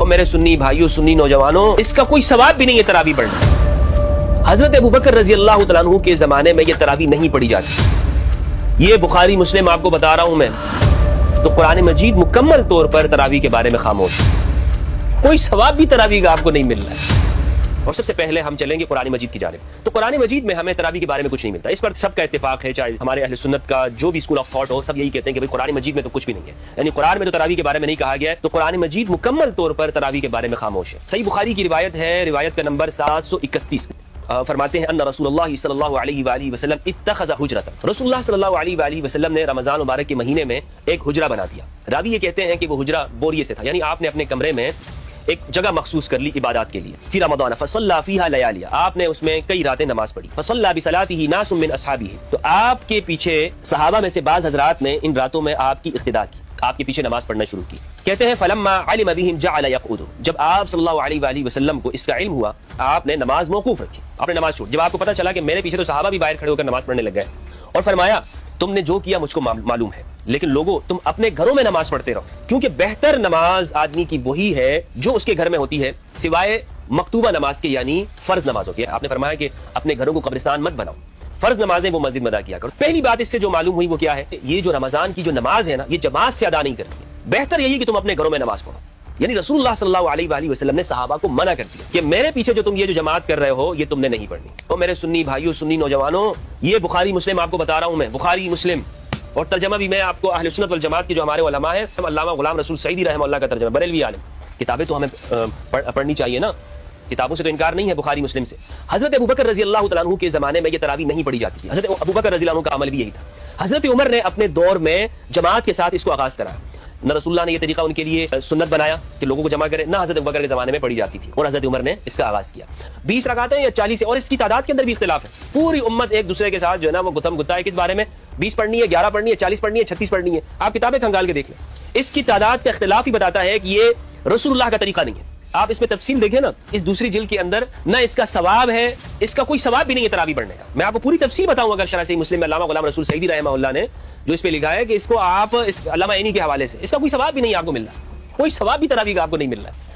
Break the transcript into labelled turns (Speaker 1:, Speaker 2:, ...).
Speaker 1: میرے سنی بھائیوں، سنی نوجوانوں، اس کا کوئی ثواب بھی نہیں ہے تراویح پڑھنا۔ حضرت ابوبکر رضی اللہ تعالیٰ عنہ کے زمانے میں یہ تراویح نہیں پڑھی جاتی۔ یہ بخاری مسلم آپ کو بتا رہا ہوں میں، تو قرآن مجید مکمل طور پر تراویح کے بارے میں خاموش ہے۔ کوئی ثواب بھی تراویح کا آپ کو نہیں مل رہا ہے۔ اور سب سے پہلے ہم چلیں گے قرآن مجید کی جانب۔ تو قرآن مجید میں ہمیں تراویح کے بارے میں کچھ نہیں ملتا، اس پر سب کا اتفاق ہے، چاہے ہمارے اہل سنت کا جو بھی اسکول آف تھاٹ ہو، سب یہی کہتے ہیں کہ بھئی قرآن مجید میں تو کچھ بھی نہیں ہے، یعنی قرآن میں تو تراویح کے بارے میں نہیں کہا گیا ہے، تو قرآن مجید مکمل طور پر تراویح کے بارے میں خاموش ہے۔ صحیح بخاری کی روایت ہے، روایت کا نمبر 731، فرماتے ہیں ان رسول اللہ صلی اللہ علیہ وآلہ وسلم اتخذ حجرۃ، رسول اللہ صلی اللہ علیہ وآلہ وسلم نے رمضان مبارک کے مہینے میں ایک حجرہ بنا دیا۔ راوی یہ کہتے ہیں کہ وہ حجرہ بوریے سے تھا، یعنی آپ نے اپنے کمرے میں ایک جگہ مخصوص کر لی عبادات کے لیے۔ فی رمضان فصلی فیہا لیالی، آپ نے اس میں کئی راتیں نماز پڑھی۔ فصلی بصلاتہ ناس من اصحابہ، تو آپ کے پیچھے صحابہ میں سے بعض حضرات نے ان راتوں میں آپ کی اقتداء کی، آپ کے پیچھے نماز پڑھنا شروع کی۔ کہتے ہیں فلما علم بہم جعل یقعد، جب آپ صلی اللہ علیہ وآلہ وسلم کو اس کا علم ہوا، آپ نے نماز موقوف رکھی، آپ نے نماز چھوڑ۔ جب آپ کو پتہ چلا کہ میرے پیچھے تو صحابہ بھی باہر کھڑے ہو کر نماز پڑھنے لگ گئے، اور فرمایا تم نے جو کیا مجھ کو معلوم ہے، لیکن لوگوں تم اپنے گھروں میں نماز پڑھتے رہو، کیونکہ بہتر نماز آدمی کی وہی ہے جو اس کے گھر میں ہوتی ہے، سوائے مکتوبہ نماز کے یعنی فرض نمازوں کے۔ آپ نے فرمایا کہ اپنے گھروں کو قبرستان مت بناؤ، فرض نمازیں وہ مسجد میں ادا کیا کرو۔ پہلی بات اس سے جو معلوم ہوئی وہ کیا ہے، یہ جو رمضان کی جو نماز ہے نا، یہ جماعت سے ادا نہیں کرنی ہے، بہتر یہی کہ تم اپنے گھروں میں نماز پڑھو۔ یعنی رسول اللہ صلی اللہ علیہ وآلہ وسلم نے صحابہ کو منع کر دیا کہ میرے پیچھے جو تم یہ جو جماعت کر رہے ہو یہ تم نے نہیں پڑھنی۔ تو میرے سنی بھائیوں، سنی نوجوانوں، یہ بخاری مسلم آپ کو بتا رہا ہوں میں، بخاری مسلم، اور ترجمہ بھی میں آپ کو اہل سنت والجماعت کے جو ہمارے علماء ہیں، علامہ غلام رسول سعیدی رحمہ اللہ کا ترجمہ، بریلوی عالم۔ کتابیں تو ہمیں پڑھنی چاہیے نا، کتابوں سے تو انکار نہیں ہے بخاری مسلم سے۔ حضرت ابوبکر رضی اللہ تعالیٰ عنہ کے زمانے میں یہ تراویح نہیں پڑھی جاتی تھی۔ حضرت ابوبکر رضی اللہ عنہ کا عمل بھی یہی تھا۔ حضرت عمر نے اپنے دور میں جماعت کے ساتھ اس کو آغاز کرایا۔ نہ رسول اللہ نے یہ طریقہ ان کے لیے سنت بنایا کہ لوگوں کو جمع کرے، نہ حضرت ابوبکر کے زمانے میں پڑھی جاتی تھی، اور حضرت عمر نے اس کا آغاز کیا۔ 20 رکعتیں یا 40 ہے، اور اس کی تعداد کے اندر بھی اختلاف ہے۔ پوری امت ایک دوسرے کے ساتھ جو ہے نا وہ گتم گتا ہے کس بارے میں، 20 پڑھنی ہے، 11 پڑھنی ہے، 40 پڑھنی ہے، 36 پڑھنی ہے۔ آپ کتابیں کھنگال کے دیکھ لیں، اس کی تعداد کا اختلاف ہی بتاتا ہے کہ یہ رسول اللہ کا طریقہ نہیں ہے۔ آپ اس میں تفصیل دیکھیں نا، اس دوسری جلد کے اندر نہ اس کا ثواب ہے، اس کا کوئی ثواب بھی نہیں ہے تراویح پڑھنے کا۔ میں آپ کو پوری تفصیل بتاؤں اگر شرح صحیح مسلم میں علامہ غلام رسول سعیدی رحمہ اللہ نے جو اس پہ لکھا ہے کہ اس کو آپ اس علامہ عینی کے حوالے سے، اس کا کوئی ثواب بھی نہیں آپ کو مل رہا، کوئی ثواب بھی تراویح کا آپ کو نہیں مل رہا ہے۔